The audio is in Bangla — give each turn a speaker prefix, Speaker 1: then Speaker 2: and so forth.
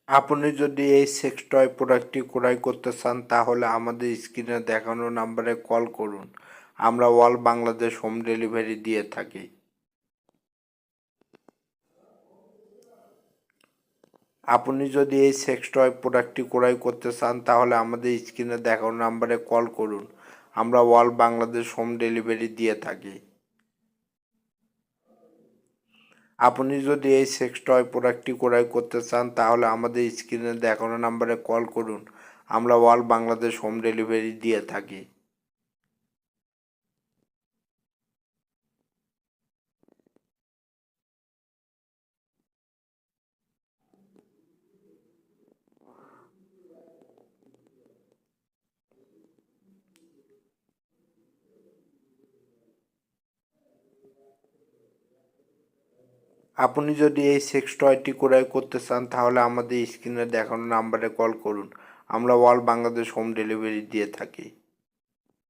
Speaker 1: আপনি যদি এই সেক্স টয় প্রোডাক্টটি ক্রয় করতে চান তাহলে আমাদের স্ক্রিনে দেখানো নম্বরে কল করুন। আমরা অল বাংলাদেশ হোম ডেলিভারি দিয়ে থাকি। আপনি যদি এই সেক্স টয় প্রোডাক্টটি ক্রয় করতে চান তাহলে আমাদের স্ক্রিনে দেখানো নম্বরে কল করুন। আমরা অল বাংলাদেশ হোম ডেলিভারি দিয়ে থাকি। আপনি যদি এই সেক্স টয় প্রোডাক্টটি ক্রয় করতে চান তাহলে আমাদের স্ক্রিনে দেখানো নম্বরে কল করুন। আমরা অল বাংলাদেশ হোম ডেলিভারি দিয়ে থাকি। আপনি যদি এই সেক্স টয়টি ক্রয় করতে চান তাহলে আমাদের স্ক্রিনে দেখানো নম্বরে কল করুন। আমরা অল বাংলাদেশ হোম ডেলিভারি দিয়ে থাকি।